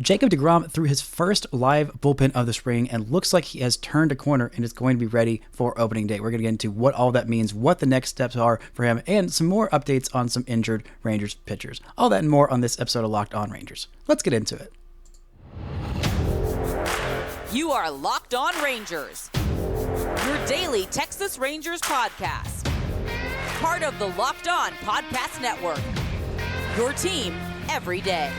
Jacob deGrom threw his first live bullpen of the spring and looks like he has turned a corner and is going to be ready for opening day. We're going to get into what all that means, what the next steps are for him, and some more updates on some injured Rangers pitchers. All that and more on this episode of Locked On Rangers. Let's get into it. You are Locked On Rangers, your daily Texas Rangers podcast. Part of the Locked On Podcast Network, your team every day.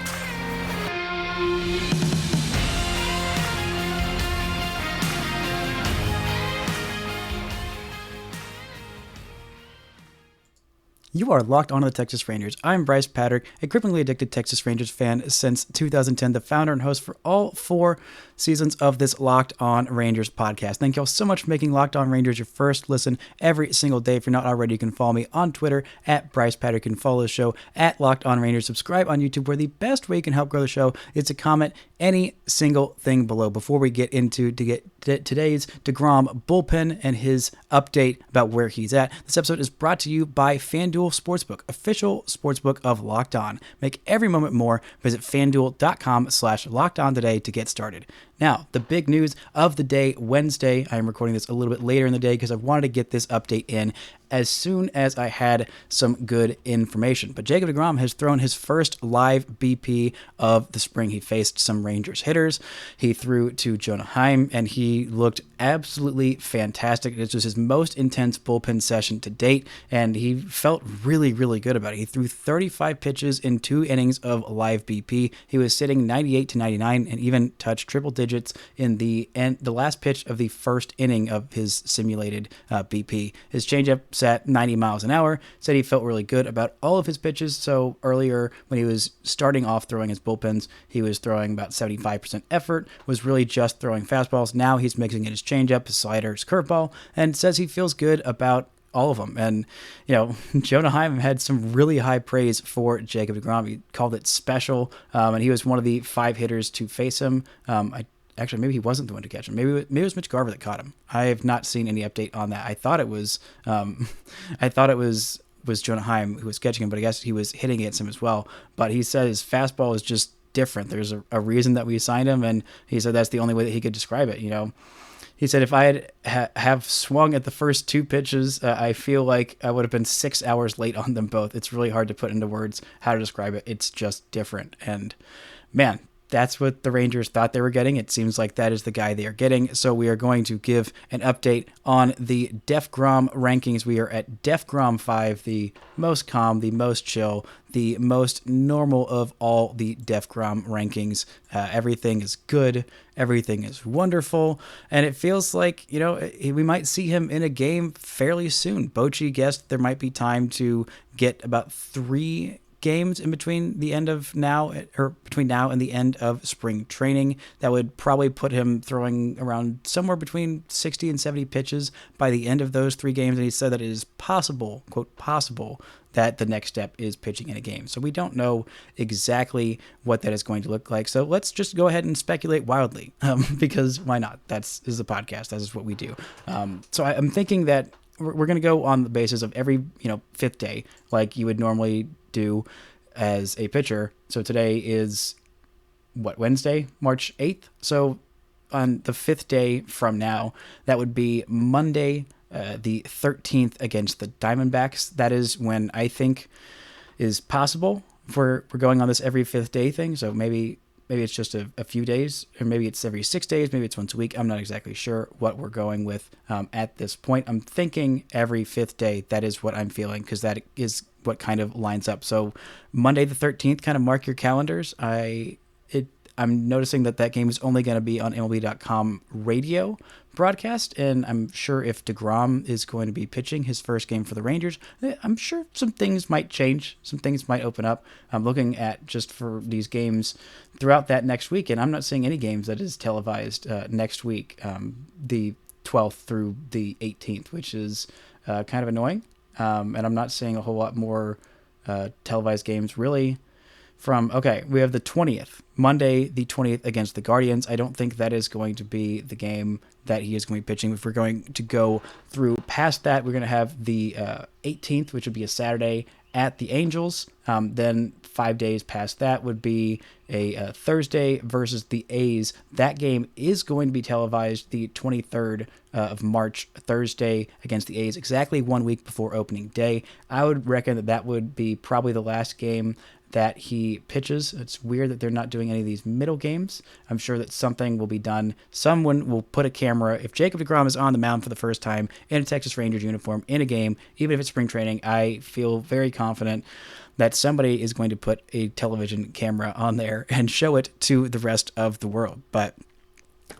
You are locked onto the Texas Rangers. I'm Bryce Patrick, a cripplingly addicted Texas Rangers fan since 2010, the founder and host for all 4 seasons of this Locked On Rangers podcast. Thank you all so much for making Locked On Rangers your first listen every single day. If you're not already, you can follow me on Twitter at Bryce Patrick. You can follow the show at Locked On Rangers. Subscribe on YouTube, where the best way you can help grow the show is to comment any single thing below. Before we get into today's deGrom bullpen and his update about where he's at, this episode is brought to you by FanDuel Sportsbook, official sportsbook of Locked On. Make every moment more. Visit FanDuel.com/LockedOn today to get started. Now, the big news of the day, Wednesday. I am recording this a little bit later in the day because I wanted to get this update in as soon as I had some good information. But Jacob deGrom has thrown his first live BP of the spring. He faced some Rangers hitters. He threw to Jung, and he looked absolutely fantastic. This was his most intense bullpen session to date, and he felt really, really good about it. He threw 35 pitches in 2 innings of live BP. He was sitting 98 to 99 and even touched triple digits in the last pitch of the first inning of his simulated BP. His changeup sat 90 miles an hour. Said he felt really good about all of his pitches. So earlier, when he was starting off throwing his bullpens, he was throwing about 75% effort, was really just throwing fastballs. Now he's mixing in his changeup, his slider, his curveball, and says he feels good about all of them. And, Jonah Heim had some really high praise for Jacob deGrom. He called it special, and he was one of the 5 hitters to face him. Actually, maybe he wasn't the one to catch him. Maybe it was Mitch Garver that caught him. I have not seen any update on that. I thought it was Jonah Heim who was catching him, but I guess he was hitting against him as well. But he said his fastball is just different. There's a reason that we signed him, and he said that's the only way that he could describe it. He said, if I have swung at the first 2 pitches, I feel like I would have been 6 hours late on them both. It's really hard to put into words how to describe it. It's just different. And man, that's what the Rangers thought they were getting. It seems like that is the guy they are getting. So we are going to give an update on the deGrom rankings. We are at deGrom 5, the most calm, the most chill, the most normal of all the deGrom rankings. Everything is good. Everything is wonderful. And it feels like, we might see him in a game fairly soon. Bochy guessed there might be time to get about 3 games in between now and the end of spring training. That would probably put him throwing around somewhere between 60 and 70 pitches by the end of those 3 games. And he said that it is possible, quote, possible, that the next step is pitching in a game. So we don't know exactly what that is going to look like. So let's just go ahead and speculate wildly, because why not? This is the podcast. That is what we do. So I'm thinking that we're going to go on the basis of every 5th day, like you would normally do as a pitcher. So today is Wednesday, March 8th. So on the 5th day from now, that would be Monday, the 13th against the Diamondbacks. That is when I think is possible. We're going on this every 5th day thing. So maybe it's just a few days, or maybe it's every 6 days, maybe it's once a week. I'm not exactly sure what we're going with at this point. I'm thinking every 5th day. That is what I'm feeling, because that is what kind of lines up. So Monday the 13th, kind of mark your calendars. I'm noticing that game is only going to be on MLB.com radio broadcast, and I'm sure if deGrom is going to be pitching his first game for the Rangers, I'm sure some things might change, some things might open up. I'm looking at just for these games throughout that next week, and I'm not seeing any games that is televised next week, the 12th through the 18th, which is kind of annoying. And I'm not seeing a whole lot more televised games really we have the 20th, Monday the 20th against the Guardians. I don't think that is going to be the game that he is going to be pitching. If we're going to go through past that, we're going to have the 18th, which would be a Saturday, at the Angels. Then 5 days past that would be a Thursday versus the A's. That game is going to be televised the 23rd of March, Thursday against the A's, exactly 1 week before opening day. I would reckon that that would be probably the last game that he pitches. It's weird that they're not doing any of these middle games. I'm sure that something will be done. Someone will put a camera. If Jacob deGrom is on the mound for the first time in a Texas Rangers uniform in a game, even if it's spring training, I feel very confident that somebody is going to put a television camera on there and show it to the rest of the world. But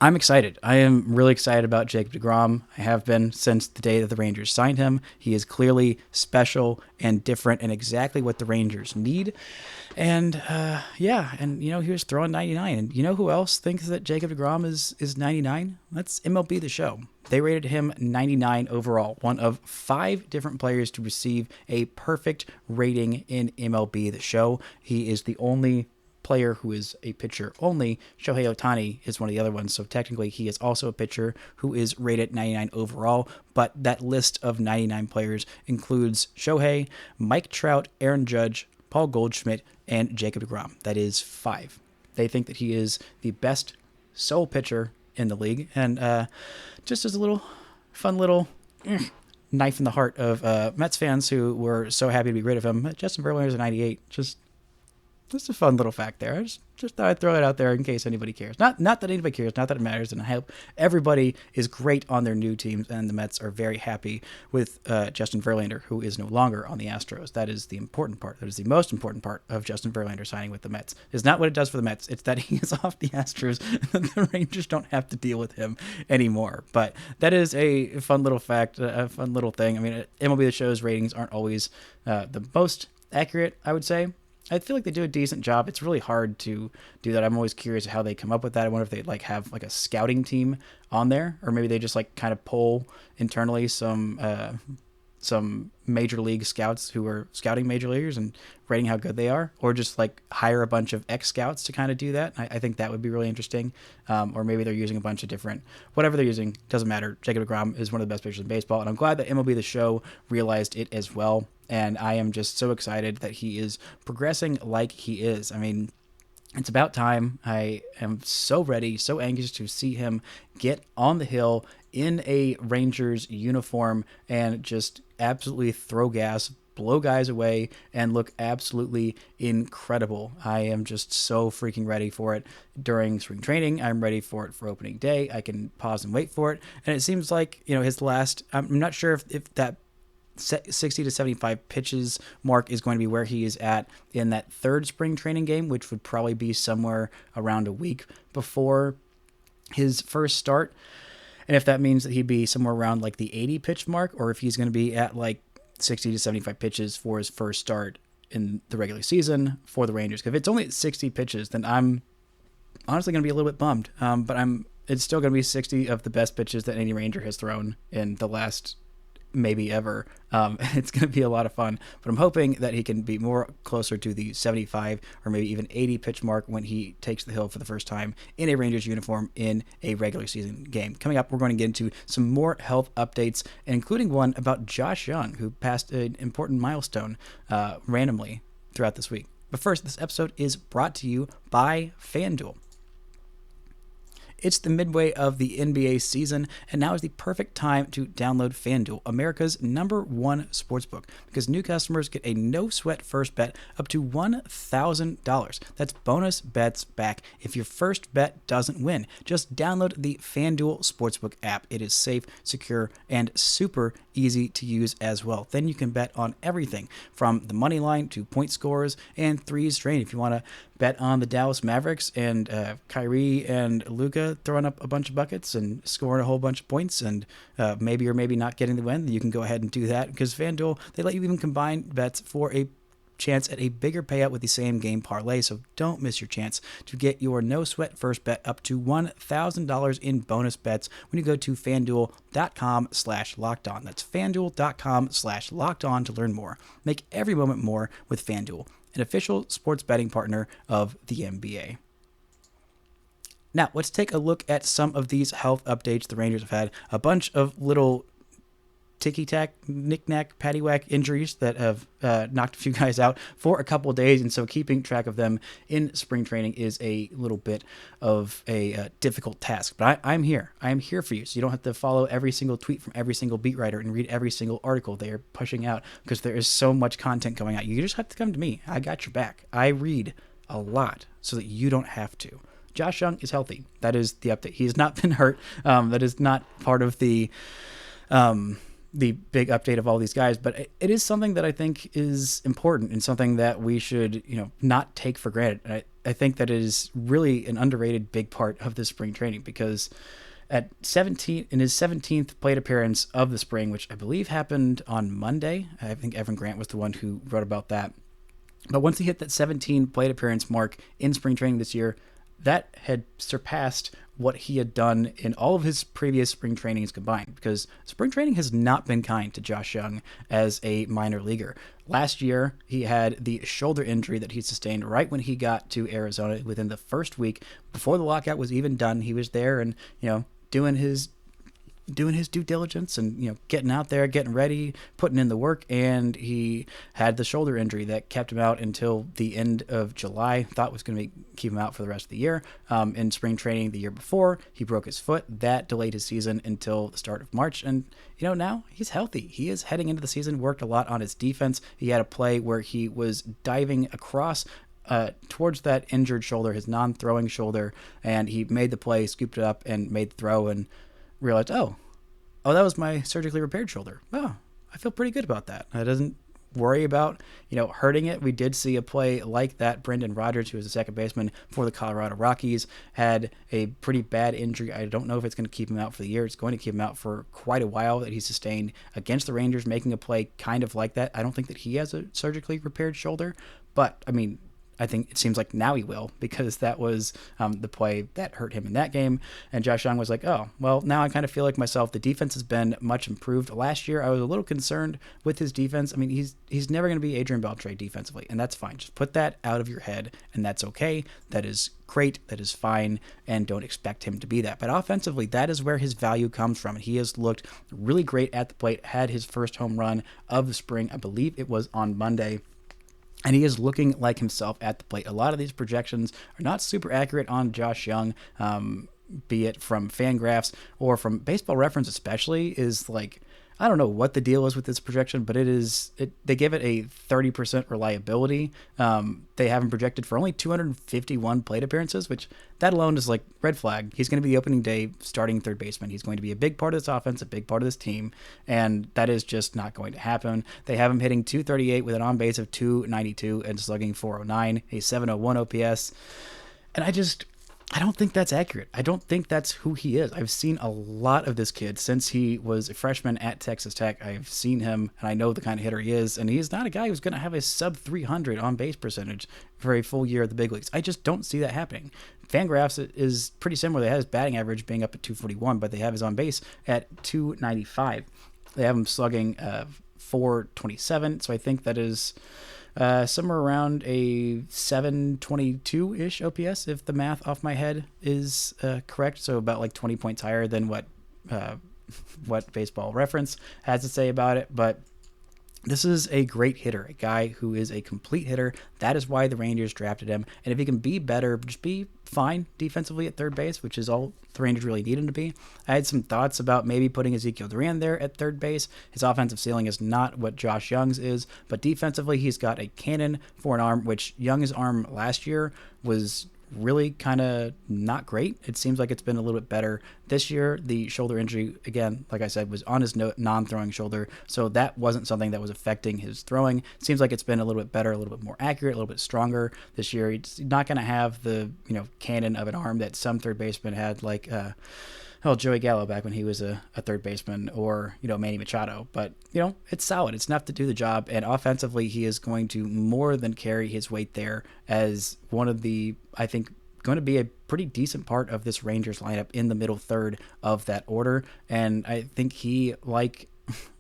I'm excited. I am really excited about Jacob deGrom. I have been since the day that the Rangers signed him. He is clearly special and different and exactly what the Rangers need. And he was throwing 99. And you know who else thinks that Jacob deGrom is 99? That's MLB The Show. They rated him 99 overall, one of 5 different players to receive a perfect rating in MLB The Show. He is the only player who is a pitcher only. Shohei Ohtani is one of the other ones, so technically he is also a pitcher who is rated 99 overall, but that list of 99 players includes Shohei, Mike Trout, Aaron Judge, Paul Goldschmidt, and Jacob deGrom. That is 5. They think that he is the best sole pitcher in the league, and just as a little fun little knife in the heart of Mets fans who were so happy to be rid of him, Justin Verlander's a 98. Just a fun little fact there. I just thought I'd throw it out there in case anybody cares. Not that anybody cares, not that it matters, and I hope everybody is great on their new teams, and the Mets are very happy with Justin Verlander, who is no longer on the Astros. That is the important part. That is the most important part of Justin Verlander signing with the Mets. It's not what it does for the Mets. It's that he is off the Astros, and the Rangers don't have to deal with him anymore. But that is a fun little fact, a fun little thing. I mean, MLB The Show's ratings aren't always the most accurate, I would say. I feel like they do a decent job. It's really hard to do that. I'm always curious how they come up with that. I wonder if they have a scouting team on there, or maybe they just kind of pull internally some major league scouts who are scouting major leaguers and rating how good they are, or just hire a bunch of ex-scouts to kind of do that. I think that would be really interesting. Or maybe they're using a bunch of different, whatever they're using, doesn't matter. Jacob deGrom is one of the best pitchers in baseball, and I'm glad that MLB The Show realized it as well. And I am just so excited that he is progressing like he is. I mean, it's about time. I am so ready, so anxious to see him get on the hill in a Rangers uniform and just absolutely throw gas, blow guys away, and look absolutely incredible. I am just so freaking ready for it during spring training. I'm ready for it for opening day. I can pause and wait for it. And it seems like, his last, I'm not sure if that 60 to 75 pitches mark is going to be where he is at in that third spring training game, which would probably be somewhere around a week before his first start. And if that means that he'd be somewhere around the 80 pitch mark, or if he's going to be at 60 to 75 pitches for his first start in the regular season for the Rangers. If it's only 60 pitches, then I'm honestly going to be a little bit bummed. But it's still going to be 60 of the best pitches that any Ranger has thrown in the last maybe ever. It's going to be a lot of fun, but I'm hoping that he can be more closer to the 75 or maybe even 80 pitch mark when he takes the hill for the first time in a Rangers uniform in a regular season game. Coming up, we're going to get into some more health updates, including one about Josh Jung, who passed an important milestone randomly throughout this week. But first, this episode is brought to you by FanDuel. It's the midway of the NBA season, and now is the perfect time to download FanDuel, America's #1 sportsbook, because new customers get a no-sweat first bet up to $1,000. That's bonus bets back if your first bet doesn't win. Just download the FanDuel Sportsbook app. It is safe, secure, and super easy to use as well. Then you can bet on everything from the money line to point scores and threes drained. If you want to bet on the Dallas Mavericks and Kyrie and Luka throwing up a bunch of buckets and scoring a whole bunch of points and maybe or maybe not getting the win, you can go ahead and do that, because FanDuel, they let you even combine bets for a chance at a bigger payout with the same game parlay. So don't miss your chance to get your no sweat first bet up to $1,000 in bonus bets when you go to FanDuel.com/lockedon. That's FanDuel.com/lockedon to learn more. Make every moment more with FanDuel, an official sports betting partner of the NBA. Now, let's take a look at some of these health updates the Rangers have had. A bunch of little ticky-tack, knick-knack, paddywhack injuries that have knocked a few guys out for a couple of days, and so keeping track of them in spring training is a little bit of a difficult task. But I'm here. I'm here for you, so you don't have to follow every single tweet from every single beat writer and read every single article they are pushing out, because there is so much content going out. You just have to come to me. I got your back. I read a lot so that you don't have to. Josh Jung is healthy. That is the update. He has not been hurt. That is not part of the big update of all these guys, but it is something that I think is important and something that we should, not take for granted. I think that it is really an underrated big part of this spring training, because at 17, in his 17th plate appearance of the spring, which I believe happened on Monday, I think Evan Grant was the one who wrote about that. But once he hit that 17 plate appearance mark in spring training this year, that had surpassed what he had done in all of his previous spring trainings combined, because spring training has not been kind to Josh Jung as a minor leaguer. Last year, he had the shoulder injury that he sustained right when he got to Arizona within the first week. Before the lockout was even done, he was there and, doing his due diligence and, getting out there, getting ready, putting in the work, and he had the shoulder injury that kept him out until the end of July. Thought was going to keep him out for the rest of the year. In spring training the year before, he broke his foot. That delayed his season until the start of March, and now he's healthy. He is heading into the season, worked a lot on his defense. He had a play where he was diving across towards that injured shoulder, his non-throwing shoulder, and he made the play, scooped it up, and made the throw, and realized, oh, that was my surgically repaired shoulder. Oh, I feel pretty good about that. I doesn't worry about, hurting it. We did see a play like that. Brendan Rodgers, who was a second baseman for the Colorado Rockies, had a pretty bad injury. I don't know if it's going to keep him out for the year. It's going to keep him out for quite a while that he sustained against the Rangers, making a play kind of like that. I don't think that he has a surgically repaired shoulder, but I think it seems like now he will, because that was the play that hurt him in that game. And Josh Jung was like, oh, well, now I kind of feel like myself. The defense has been much improved. Last year, I was a little concerned with his defense. He's never going to be Adrian Beltre defensively, and that's fine. Just put that out of your head, and that's okay. That is great. That is fine, and don't expect him to be that. But offensively, that is where his value comes from. And he has looked really great at the plate, had his first home run of the spring. I believe it was on Monday. And he is looking like himself at the plate. A lot of these projections are not super accurate on Josh Jung, be it from FanGraphs or from Baseball Reference especially, is like, I don't know what the deal is with this projection, but they give it a 30% reliability. They have him projected for only 251 plate appearances, which that alone is like red flag. He's going to be the opening day starting third baseman. He's going to be a big part of this offense, a big part of this team, and that is just not going to happen. They have him hitting 238 with an on base of 292 and slugging 409, a 701 OPS. And I don't think that's accurate. I don't think that's who he is. I've seen a lot of this kid since he was a freshman at Texas Tech. I've seen him, and I know the kind of hitter he is, and he's not a guy who's going to have a sub 300 on base percentage for a full year of the big leagues. I just don't see that happening. FanGraphs is pretty similar. They have his batting average being up at 241, but they have his on base at 295. They have him slugging 427, so I think that is somewhere around a 722-ish OPS, if the math off my head is correct. So about like 20 points higher than what Baseball Reference has to say about it. But this is a great hitter, a guy who is a complete hitter. That is why the Rangers drafted him. And if he can be better, just be fine defensively at third base, which is all the Rangers really need him to be. I had some thoughts about maybe putting Ezekiel Duran there at third base. His offensive ceiling is not what Josh Jung's is, but defensively he's got a cannon for an arm, which Jung's arm last year was really kind of not great. It seems like it's been a little bit better this year. The shoulder injury, again, like I said, was on his non-throwing shoulder, so that wasn't something that was affecting his throwing. Seems like it's been a little bit better, a little bit more accurate, a little bit stronger this year. He's not going to have the cannon of an arm that some third basemen had, like Joey Gallo back when he was a third baseman, or Manny Machado. But it's solid. It's enough to do the job. And offensively, he is going to more than carry his weight there as one of the, I think, going to be a pretty decent part of this Rangers lineup in the middle third of that order. And I think he, like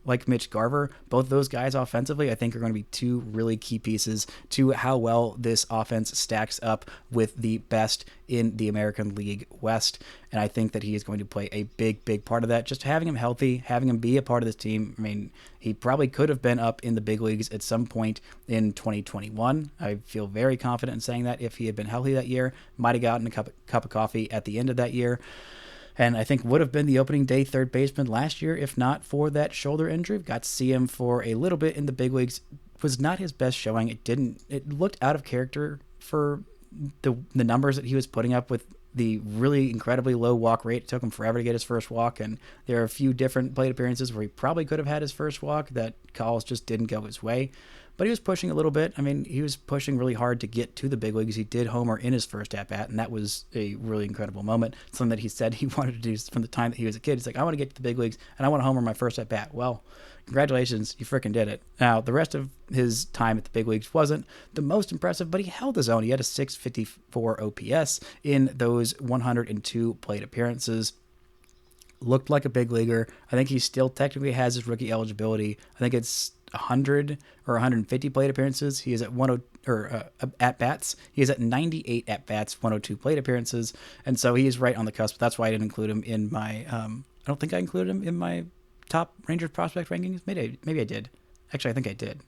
like Mitch Garver, both those guys offensively, I think are going to be two really key pieces to how well this offense stacks up with the best in the American League West. And I think that he is going to play a big part of that. Just having him healthy, having him be a part of this team. I mean, he probably could have been up in the big leagues at some point in 2021. I feel very confident in saying that if he had been healthy that year, might have gotten a cup of coffee at the end of that year. And I think would have been the opening day third baseman last year if not for that shoulder injury. Got to see him for a little bit in the big leagues. Was not his best showing. It looked out of character for the numbers that he was putting up with the really incredibly low walk rate. It took him forever to get his first walk, and there are a few different plate appearances where he probably could have had his first walk that calls just didn't go his way. But he was pushing a little bit. I mean, he was pushing really hard to get to the big leagues. He did homer in his first at-bat, and that was a really incredible moment. Something that he said he wanted to do from the time that he was a kid. He's like, I want to get to the big leagues, and I want to homer my first at-bat. Well, congratulations, you freaking did it. Now, the rest of his time at the big leagues wasn't the most impressive, but he held his own. He had a .654 OPS in those 102 plate appearances. Looked like a big leaguer. I think he still technically has his rookie eligibility. I think it's 100 or 150 plate appearances. He is at at bats. He is at 98 at bats, 102 plate appearances, and so he is right on the cusp. That's why I didn't include him in my. I don't think I included him in my top Rangers prospect rankings. Maybe I did. Actually, I think I did.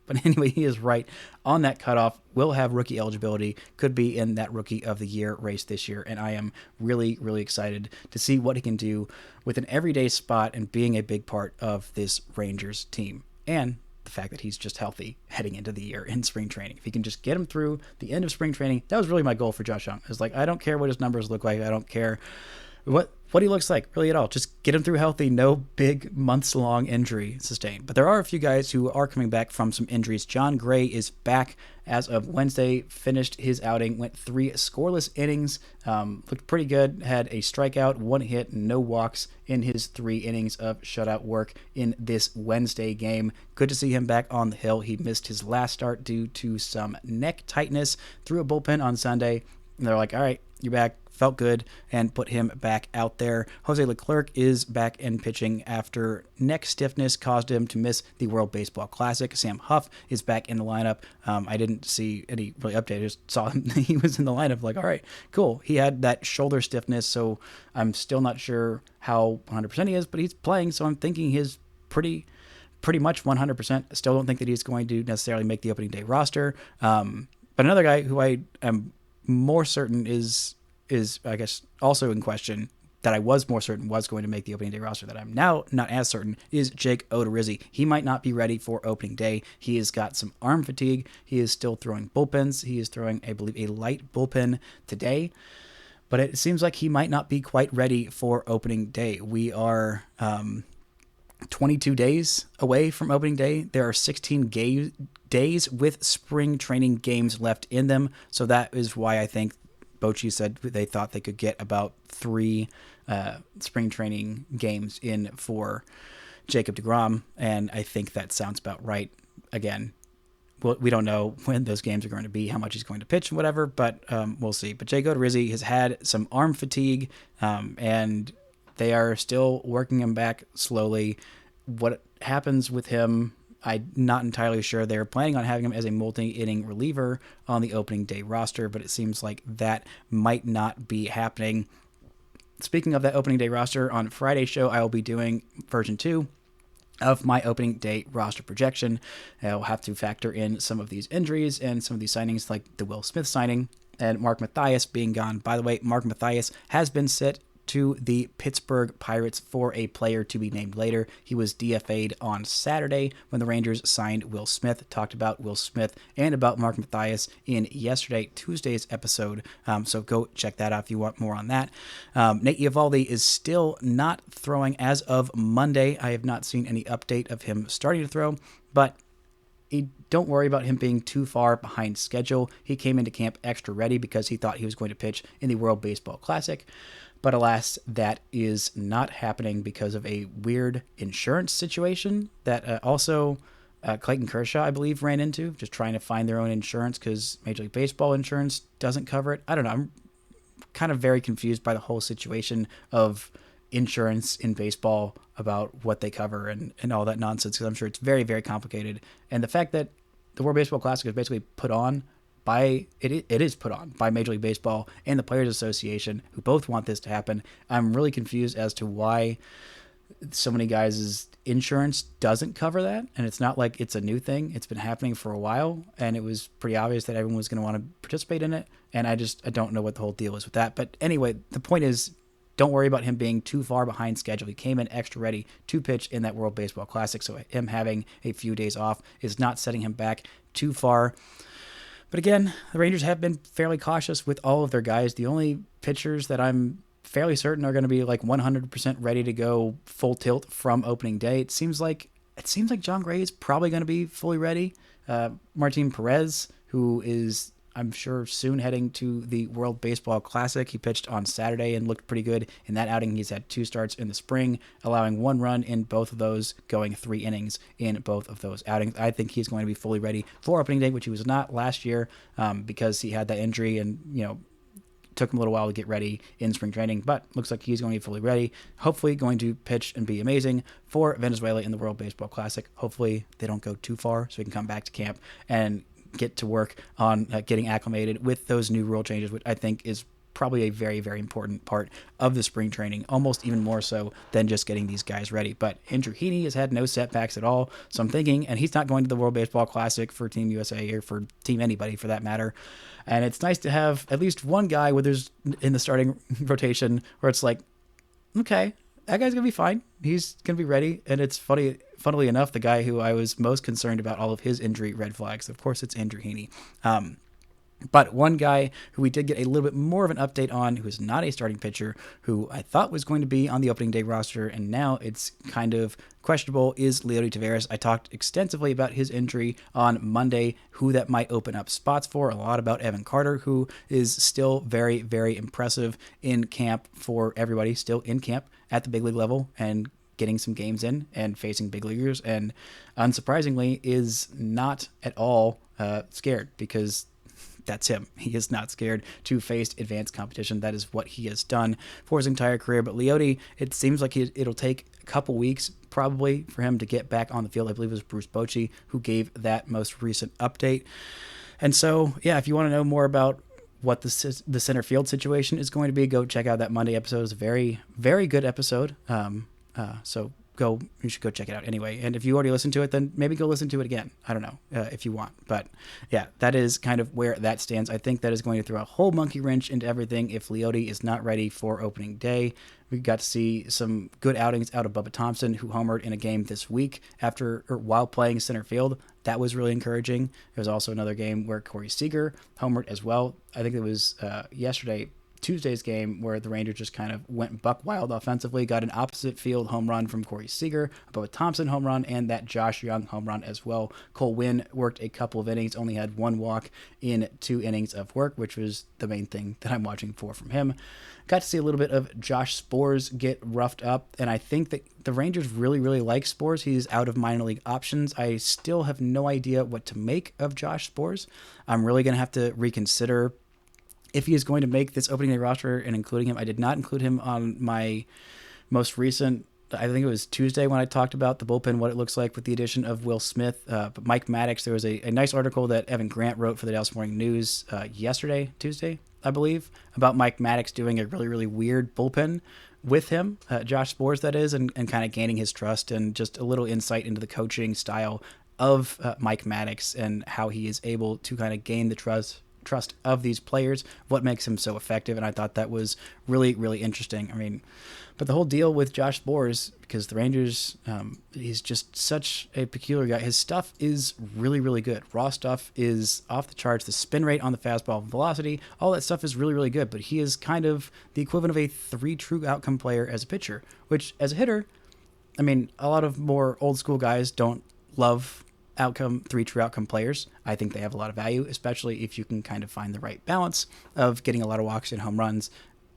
But anyway, he is right on that cutoff. Will have rookie eligibility. Could be in that rookie of the year race this year. And I am really, really excited to see what he can do with an everyday spot and being a big part of this Rangers team. And the fact that he's just healthy heading into the year in spring training. If he can just get him through the end of spring training, that was really my goal for Josh Jung. It's like, I don't care what his numbers look like. I don't care what he looks like really at all. Just get him through healthy, no big months-long injury sustained. But there are a few guys who are coming back from some injuries. Jon Gray is back as of Wednesday, finished his outing, went 3 scoreless innings, looked pretty good, had a strikeout, 1 hit, no walks in his 3 innings of shutout work in this Wednesday game. Good to see him back on the hill. He missed his last start due to some neck tightness, threw a bullpen on Sunday, and they're like, all right, you're back. Felt good, and put him back out there. Jose Leclerc is back in pitching after neck stiffness caused him to miss the World Baseball Classic. Sam Huff is back in the lineup. I didn't see any really update. I just saw him. He was in the lineup. Like, all right, cool. He had that shoulder stiffness, so I'm still not sure how 100% he is, but he's playing, so I'm thinking he's pretty much 100%. Still don't think that he's going to necessarily make the opening day roster. But another guy who I am more certain is I guess also in question, that I was more certain was going to make the opening day roster, that I'm now not as certain, is Jake Odorizzi. He might not be ready for opening day. He has got some arm fatigue. He is still throwing bullpens. He is throwing, I believe, a light bullpen today, but it seems like he might not be quite ready for opening day. We are 22 days away from opening day. There are 16 days with spring training games left in them, so that is why I think Bochy said they thought they could get about 3 spring training games in for Jacob deGrom, and I think that sounds about right. Again, we don't know when those games are going to be, how much he's going to pitch and whatever, but we'll see. But Jake Odorizzi has had some arm fatigue, and they are still working him back slowly. What happens with him, I'm not entirely sure. They're planning on having him as a multi-inning reliever on the opening day roster, but it seems like that might not be happening. Speaking of that opening day roster, on Friday's show, I will be doing version 2 of my opening day roster projection. I'll have to factor in some of these injuries and some of these signings, like the Will Smith signing and Mark Mathias being gone. By the way, Mark Mathias has been set to the Pittsburgh Pirates for a player to be named later. He was DFA'd on Saturday when the Rangers signed Will Smith. Talked about Will Smith and about Mark Mathias in Tuesday's episode, so go check that out if you want more on that. Nate Eovaldi is still not throwing as of Monday. I have not seen any update of him starting to throw, but don't worry about him being too far behind schedule. He came into camp extra ready because he thought he was going to pitch in the World Baseball Classic. But alas, that is not happening because of a weird insurance situation that also Clayton Kershaw, I believe, ran into, just trying to find their own insurance because Major League Baseball insurance doesn't cover it. I don't know. I'm kind of very confused by the whole situation of insurance in baseball about what they cover and all that nonsense, because I'm sure it's very, very complicated. And the fact that the World Baseball Classic is basically put on by it is put on by Major League Baseball and the Players Association, who both want this to happen. I'm really confused as to why so many guys' insurance doesn't cover that. And it's not like it's a new thing. It's been happening for a while, and it was pretty obvious that everyone was going to want to participate in it. And I don't know what the whole deal is with that. But anyway, the point is, don't worry about him being too far behind schedule. He came in extra ready to pitch in that World Baseball Classic, so him having a few days off is not setting him back too far. But again, the Rangers have been fairly cautious with all of their guys. The only pitchers that I'm fairly certain are going to be like 100% ready to go full tilt from opening day. It seems like John Gray is probably going to be fully ready. Martin Perez, who is, I'm sure, soon heading to the World Baseball Classic. He pitched on Saturday and looked pretty good in that outing. He's had 2 starts in the spring, allowing 1 run in both of those, going 3 innings in both of those outings. I think he's going to be fully ready for opening day, which he was not last year because he had that injury and, took him a little while to get ready in spring training, but looks like he's going to be fully ready. Hopefully going to pitch and be amazing for Venezuela in the World Baseball Classic. Hopefully they don't go too far so he can come back to camp and get to work on getting acclimated with those new rule changes, which I think is probably a very, very important part of the spring training, almost even more so than just getting these guys ready. But Andrew Heaney has had no setbacks at all, so I'm thinking, and he's not going to the World Baseball Classic for Team USA or for Team anybody for that matter, and it's nice to have at least one guy where there's in the starting rotation where it's like, okay, that guy's going to be fine. He's going to be ready. And it's funnily enough, the guy who I was most concerned about all of his injury red flags, of course, it's Andrew Heaney. But one guy who we did get a little bit more of an update on, who is not a starting pitcher, who I thought was going to be on the opening day roster, and now it's kind of questionable, is Leody Taveras. I talked extensively about his injury on Monday, who that might open up spots for, a lot about Evan Carter, who is still very, very impressive in camp for everybody, still in camp at the big league level, and getting some games in and facing big leaguers, and unsurprisingly is not at all scared, because that's him. He is not scared to face advanced competition. That is what he has done for his entire career. But Leody, it seems like it'll take a couple weeks probably for him to get back on the field. I believe it was Bruce Bochy who gave that most recent update. And so, yeah, if you want to know more about what the center field situation is going to be, go check out that Monday episode. It's a very, very good episode. So you should go check it out anyway. And if you already listened to it, then maybe go listen to it again. I don't know if you want, but yeah, that is kind of where that stands. I think that is going to throw a whole monkey wrench into everything if Leody is not ready for opening day. We got to see some good outings out of Bubba Thompson, who homered in a game this week while playing center field. That was really encouraging. There was also another game where Corey Seager homered as well. I think it was Tuesday's game where the Rangers just kind of went buck wild offensively, got an opposite field home run from Corey Seager, a Bubba Thompson home run, and that Josh Jung home run as well. Cole Winn worked a couple of innings, only had 1 walk in 2 innings of work, which was the main thing that I'm watching for from him. Got to see a little bit of Josh Spores get roughed up, and I think that the Rangers really, really like Spores. He's out of minor league options. I still have no idea what to make of Josh Spores. I'm really going to have to reconsider if he is going to make this opening day roster and including him. I did not include him on my most recent, I think it was Tuesday when I talked about the bullpen, what it looks like with the addition of Will Smith. But Mike Maddox, there was a nice article that Evan Grant wrote for the Dallas Morning News Tuesday, I believe, about Mike Maddox doing a really, really weird bullpen with him, Josh Spores that is, and kind of gaining his trust, and just a little insight into the coaching style of Mike Maddox and how he is able to kind of gain the trust of these players, what makes him so effective. And I thought that was really, really interesting. I mean, but the whole deal with Josh Spores, because the Rangers, he's just such a peculiar guy. His stuff is really, really good. Raw stuff is off the charts. The spin rate on the fastball, velocity, all that stuff is really, really good. But he is kind of the equivalent of a 3 true outcome player as a pitcher, which as a hitter, I mean, a lot of more old school guys don't love 3 true outcome players. I think they have a lot of value, especially if you can kind of find the right balance of getting a lot of walks and home runs,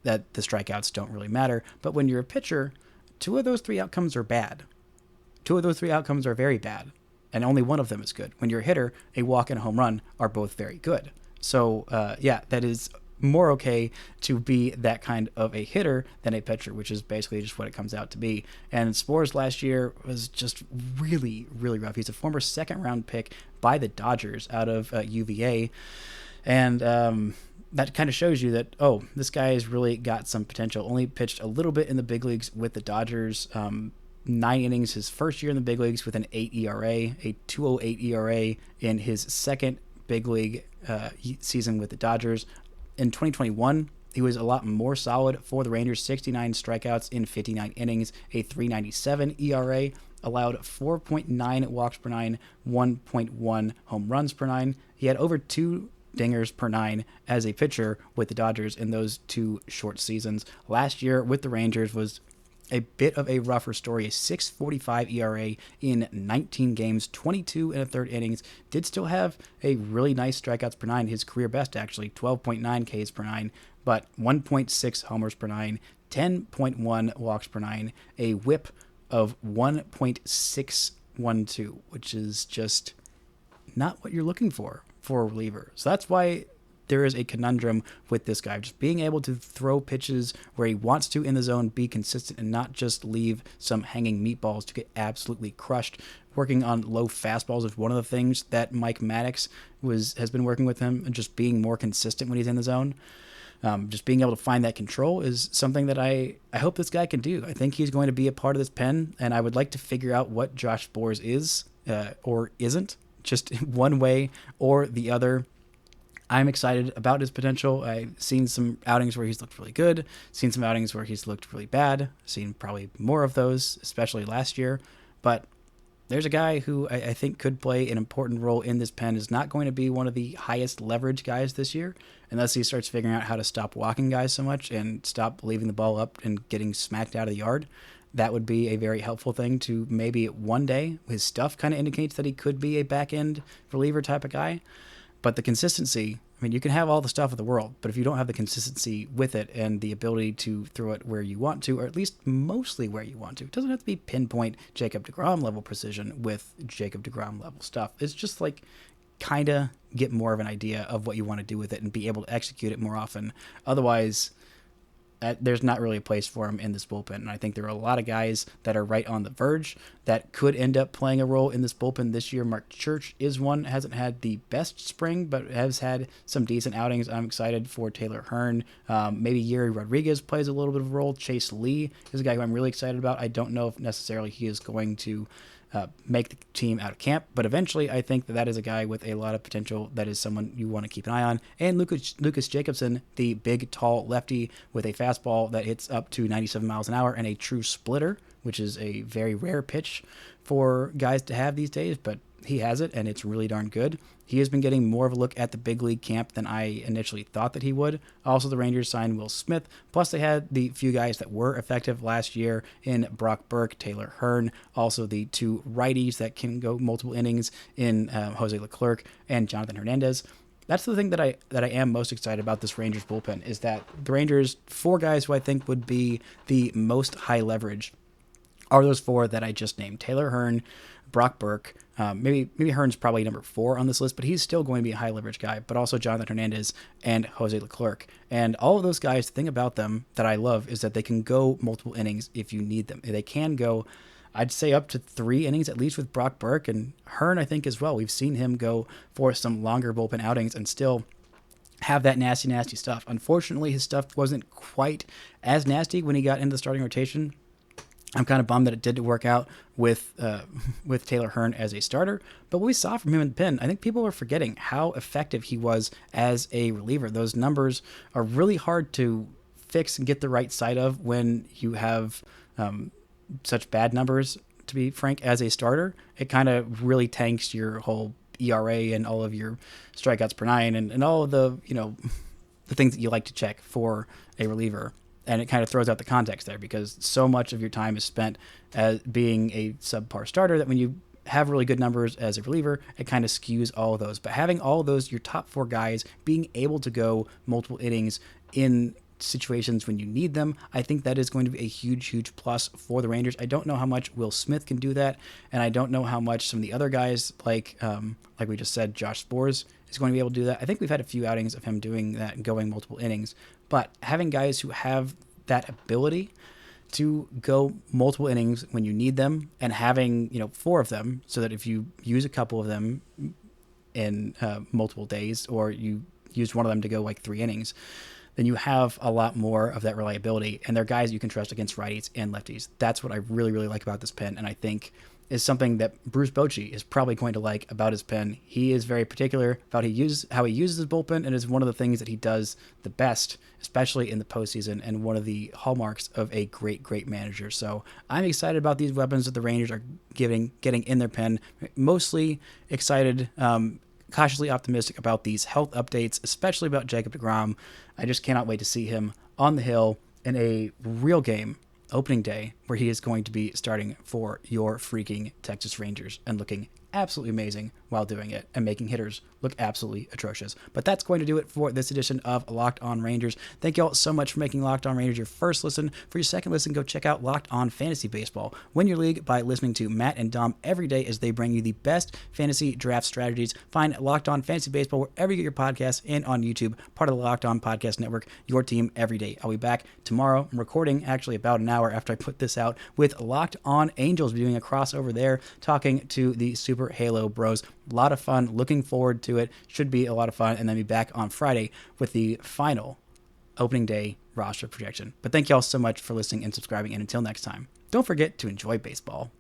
that the strikeouts don't really matter. But when you're a pitcher, 2 of those 3 outcomes are bad. 2 of those 3 outcomes are very bad, and only one of them is good. When you're a hitter, a walk and a home run are both very good. So, that is more okay to be that kind of a hitter than a pitcher, which is basically just what it comes out to be. And Sborz last year was just really, really rough. He's a former second-round pick by the Dodgers out of UVA. And that kind of shows you that, oh, this guy has really got some potential. Only pitched a little bit in the big leagues with the Dodgers. 9 innings his first year in the big leagues with an 8 ERA, a 2.08 ERA in his second big league season with the Dodgers. In 2021, he was a lot more solid for the Rangers, 69 strikeouts in 59 innings, a 3.97 ERA, allowed 4.9 walks per nine, 1.1 home runs per nine. He had over 2 dingers per nine as a pitcher with the Dodgers in those 2 short seasons. Last year with the Rangers was a bit of a rougher story, a 6.45 ERA in 19 games, 22 and a third innings. Did still have a really nice strikeouts per nine, his career best actually, 12.9 Ks per nine, but 1.6 homers per nine, 10.1 walks per nine, a whip of 1.612, which is just not what you're looking for a reliever. So that's why there is a conundrum with this guy. Just being able to throw pitches where he wants to in the zone, be consistent, and not just leave some hanging meatballs to get absolutely crushed. Working on low fastballs is one of the things that Mike Maddox has been working with him, and just being more consistent when he's in the zone. Just being able to find that control is something that I hope this guy can do. I think he's going to be a part of this pen, and I would like to figure out what Josh Sborz is or isn't, just one way or the other. I'm excited about his potential. I've seen some outings where he's looked really good, seen some outings where he's looked really bad, seen probably more of those, especially last year. But there's a guy who I think could play an important role in this pen. Is not going to be one of the highest leverage guys this year, unless he starts figuring out how to stop walking guys so much and stop leaving the ball up and getting smacked out of the yard. That would be a very helpful thing to maybe one day. His stuff kind of indicates that he could be a back-end reliever type of guy. But the consistency, I mean, you can have all the stuff of the world, but if you don't have the consistency with it and the ability to throw it where you want to, or at least mostly where you want to, it doesn't have to be pinpoint Jacob deGrom level precision with Jacob deGrom level stuff. It's just like kind of get more of an idea of what you want to do with it and be able to execute it more often. Otherwise, there's not really a place for him in this bullpen. And I think there are a lot of guys that are right on the verge that could end up playing a role in this bullpen this year. Mark Church is one, hasn't had the best spring, but has had some decent outings. I'm excited for Taylor Hearn. Maybe Yuri Rodriguez plays a little bit of a role. Chase Lee is a guy who I'm really excited about. I don't know if necessarily he is going to make the team out of camp, but eventually I think that is a guy with a lot of potential that is someone you want to keep an eye on. And Lucas Jacobson, the big, tall lefty with a fastball that hits up to 97 miles an hour and a true splitter, which is a very rare pitch for guys to have these days, but he has it, and it's really darn good. He has been getting more of a look at the big league camp than I initially thought that he would. Also, the Rangers signed Will Smith. Plus, they had the few guys that were effective last year in Brock Burke, Taylor Hearn. Also, the 2 righties that can go multiple innings in Jose Leclerc and Jonathan Hernandez. That's the thing that I am most excited about this Rangers bullpen, is that the Rangers, 4 guys who I think would be the most high leverage are those 4 that I just named. Taylor Hearn, Brock Burke, maybe Hearn's probably number 4 on this list, but he's still going to be a high leverage guy, but also Jonathan Hernandez and Jose Leclerc. And all of those guys, the thing about them that I love is that they can go multiple innings if you need them. They can go, I'd say, up to 3 innings at least with Brock Burke, and Hearn I think as well. We've seen him go for some longer bullpen outings and still have that nasty stuff. Unfortunately, his stuff wasn't quite as nasty when he got into the starting rotation. I'm kind of bummed that it didn't work out with Taylor Hearn as a starter. But what we saw from him in the pen, I think people are forgetting how effective he was as a reliever. Those numbers are really hard to fix and get the right side of when you have such bad numbers, to be frank, as a starter. It kind of really tanks your whole ERA and all of your strikeouts per nine and all of the, the things that you like to check for a reliever. And it kind of throws out the context there because so much of your time is spent as being a subpar starter that when you have really good numbers as a reliever, it kind of skews all of those. But having all of those, your top 4 guys, being able to go multiple innings in situations when you need them. I think that is going to be a huge, huge plus for the Rangers. I don't know how much Will Smith can do that, and I don't know how much some of the other guys, like we just said, Josh Sborz, is going to be able to do that. I think we've had a few outings of him doing that and going multiple innings, but having guys who have that ability to go multiple innings when you need them, and having 4 of them, so that if you use a couple of them in multiple days, or you use one of them to go like 3 innings, then you have a lot more of that reliability, and they're guys you can trust against righties and lefties. That's what I really, really like about this pen, and I think is something that Bruce Bochy is probably going to like about his pen. He is very particular about how he uses his bullpen, and is one of the things that he does the best, especially in the postseason, and one of the hallmarks of a great, great manager. So I'm excited about these weapons that the Rangers are getting in their pen. Mostly excited, cautiously optimistic about these health updates, especially about Jacob deGrom. I just cannot wait to see him on the hill in a real game opening day, where he is going to be starting for your freaking Texas Rangers and looking absolutely amazing while doing it, and making hitters look absolutely atrocious. But that's going to do it for this edition of Locked On Rangers. Thank you all so much for making Locked On Rangers your first listen. For your second listen, go check out Locked On Fantasy Baseball. Win your league by listening to Matt and Dom every day as they bring you the best fantasy draft strategies. Find Locked On Fantasy Baseball wherever you get your podcasts, and on YouTube, part of the Locked On Podcast Network, your team every day. I'll be back tomorrow. I'm recording actually about an hour after I put this out with Locked On Angels. We're doing a crossover there, talking to the Super Halo Bros. A lot of fun. Looking forward to it. Should be a lot of fun. And then be back on Friday with the final opening day roster projection. But thank you all so much for listening and subscribing. And until next time, don't forget to enjoy baseball.